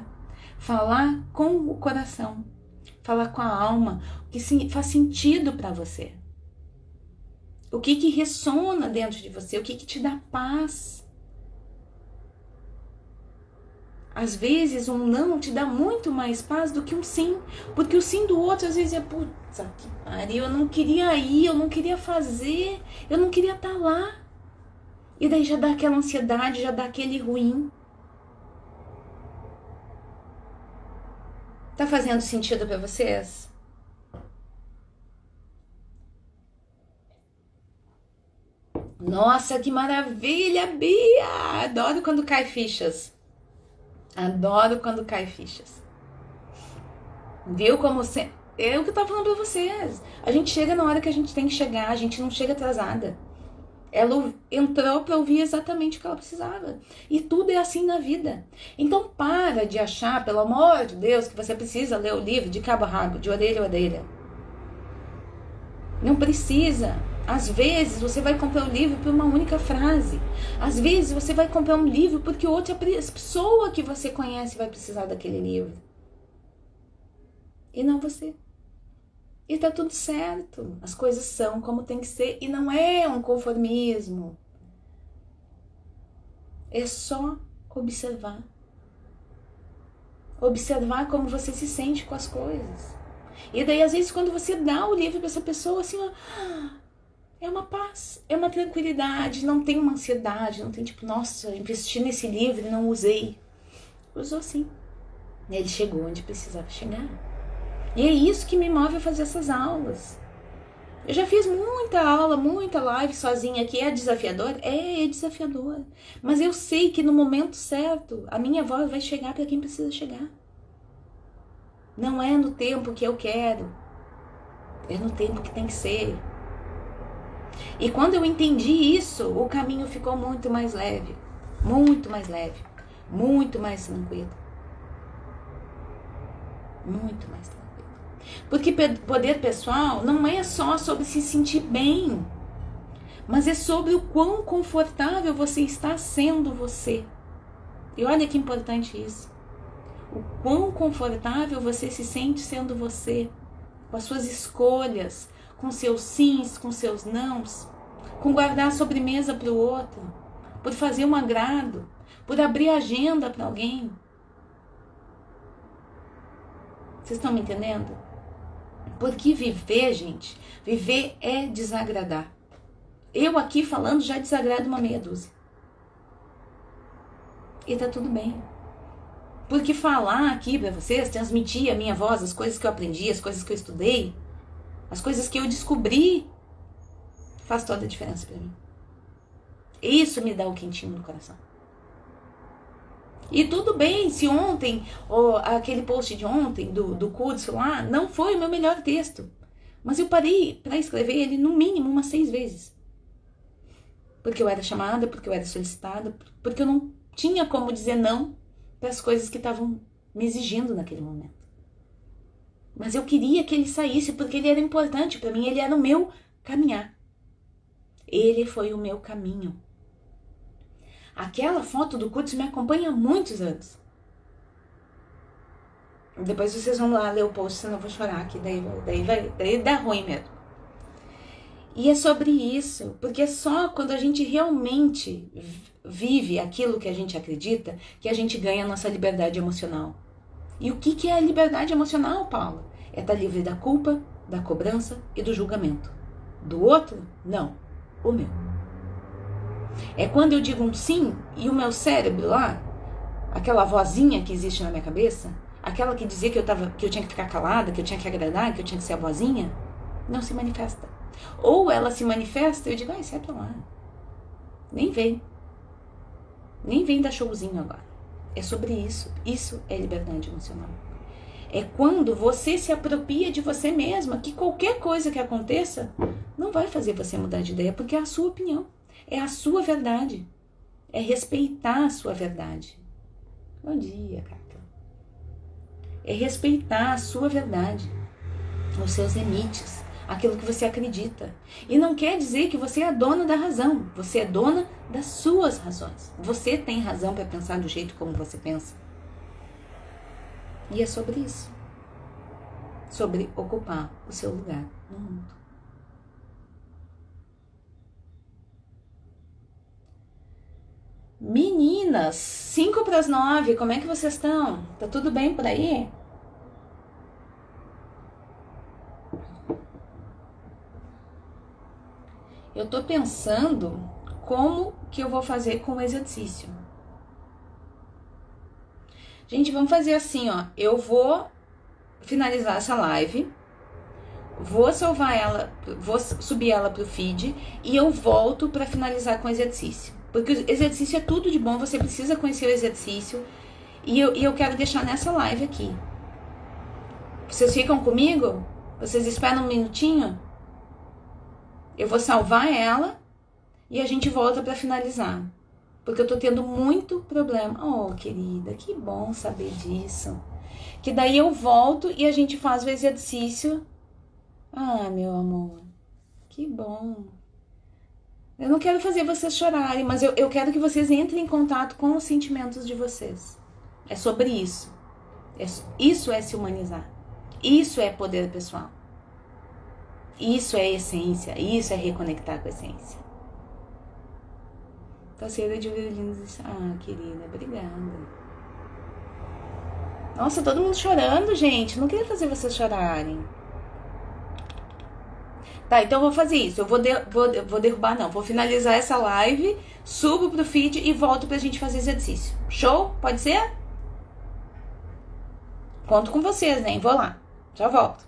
Falar com o coração, falar com a alma, o que faz sentido para você. O que ressona dentro de você, o que te dá paz. Às vezes um não te dá muito mais paz do que um sim, porque o sim do outro às vezes é, puta que pariu, eu não queria ir, eu não queria fazer, eu não queria estar lá. E daí já dá aquela ansiedade, já dá aquele ruim. Tá fazendo sentido pra vocês? Nossa, que maravilha, Bia! Adoro quando cai fichas. Adoro quando cai fichas. Viu como você... É o que eu tava falando pra vocês. A gente chega na hora que a gente tem que chegar, a gente não chega atrasada. Ela entrou para ouvir exatamente o que ela precisava. E tudo é assim na vida. Então para de achar, pelo amor de Deus, que você precisa ler o livro de cabo a rabo, de orelha a orelha. Não precisa. Às vezes você vai comprar um livro por uma única frase. Às vezes você vai comprar um livro porque outra pessoa que você conhece vai precisar daquele livro. E não você. E tá tudo certo, as coisas são como tem que ser, e não é um conformismo. É só observar. Observar como você se sente com as coisas. E daí, às vezes, quando você dá o livro pra essa pessoa, assim, ó, é uma paz, é uma tranquilidade, não tem uma ansiedade, não tem tipo, nossa, investi nesse livro e não usei. Usou sim. Ele chegou onde precisava chegar. E é isso que me move a fazer essas aulas. Eu já fiz muita aula, muita live sozinha aqui. É desafiador? É desafiador. Mas eu sei que no momento certo, a minha voz vai chegar para quem precisa chegar. Não é no tempo que eu quero. É no tempo que tem que ser. E quando eu entendi isso, o caminho ficou muito mais leve. Muito mais leve. Muito mais tranquilo. Muito mais tranquilo. Porque poder pessoal não é só sobre se sentir bem, mas é sobre o quão confortável você está sendo você. E olha que importante isso. O quão confortável você se sente sendo você, com as suas escolhas, com seus sims, com seus nãos, com guardar a sobremesa para o outro, por fazer um agrado, por abrir agenda para alguém. Vocês estão me entendendo? Porque viver, gente, viver é desagradar. Eu aqui falando já desagrado uma meia dúzia. E tá tudo bem. Porque falar aqui pra vocês, transmitir a minha voz, as coisas que eu aprendi, as coisas que eu estudei, as coisas que eu descobri, faz toda a diferença pra mim. Isso me dá o quentinho no coração. E tudo bem se ontem, ou aquele post de ontem, do curso lá, não foi o meu melhor texto. Mas eu parei para escrever ele no mínimo umas 6 vezes. Porque eu era chamada, porque eu era solicitada, porque eu não tinha como dizer não para as coisas que estavam me exigindo naquele momento. Mas eu queria que ele saísse porque ele era importante para mim, ele era o meu caminhar. Ele foi o meu caminho. Aquela foto do curso me acompanha há muitos anos. Depois vocês vão lá ler o post, senão eu vou chorar aqui, daí dá ruim mesmo. E é sobre isso, porque é só quando a gente realmente vive aquilo que a gente acredita que a gente ganha a nossa liberdade emocional. E o que é a liberdade emocional, Paulo? É estar livre da culpa, da cobrança e do julgamento. Do outro? Não. O meu. É quando eu digo um sim e o meu cérebro lá, aquela vozinha que existe na minha cabeça, aquela que dizia que eu tinha que ficar calada, que eu tinha que agradar, que eu tinha que ser a vozinha, não se manifesta. Ou ela se manifesta e eu digo, sai pra lá. Nem vem. Nem vem dar showzinho agora. É sobre isso. Isso é liberdade emocional. É quando você se apropria de você mesma, que qualquer coisa que aconteça não vai fazer você mudar de ideia, porque é a sua opinião. É a sua verdade. É respeitar a sua verdade. Bom dia, Cacá. É respeitar a sua verdade. Os seus limites. Aquilo que você acredita. E não quer dizer que você é a dona da razão. Você é dona das suas razões. Você tem razão para pensar do jeito como você pensa. E é sobre isso. Sobre ocupar o seu lugar no mundo. Meninas, 8:55, como é que vocês estão? Tá tudo bem por aí? Eu tô pensando como que eu vou fazer com o exercício. Gente, vamos fazer assim, ó. Eu vou finalizar essa live, vou salvar ela, vou subir ela pro feed e eu volto para finalizar com o exercício. Porque o exercício é tudo de bom, você precisa conhecer o exercício. E eu quero deixar nessa live aqui. Vocês ficam comigo? Vocês esperam um minutinho? Eu vou salvar ela e a gente volta para finalizar. Porque eu tô tendo muito problema. Oh, querida, que bom saber disso. Que daí eu volto e a gente faz o exercício. Ah, meu amor, que bom. Eu não quero fazer vocês chorarem, mas eu quero que vocês entrem em contato com os sentimentos de vocês. É sobre isso. Isso é se humanizar. Isso é poder pessoal. Isso é essência. Isso é reconectar com a essência. Parceira de Virgínia disse, querida, obrigada. Nossa, todo mundo chorando, gente. Não queria fazer vocês chorarem. Tá, então eu vou fazer isso. Eu vou derrubar, não. Vou finalizar essa live, subo pro feed e volto pra gente fazer exercício. Show? Pode ser? Conto com vocês, né? Vou lá. Já volto.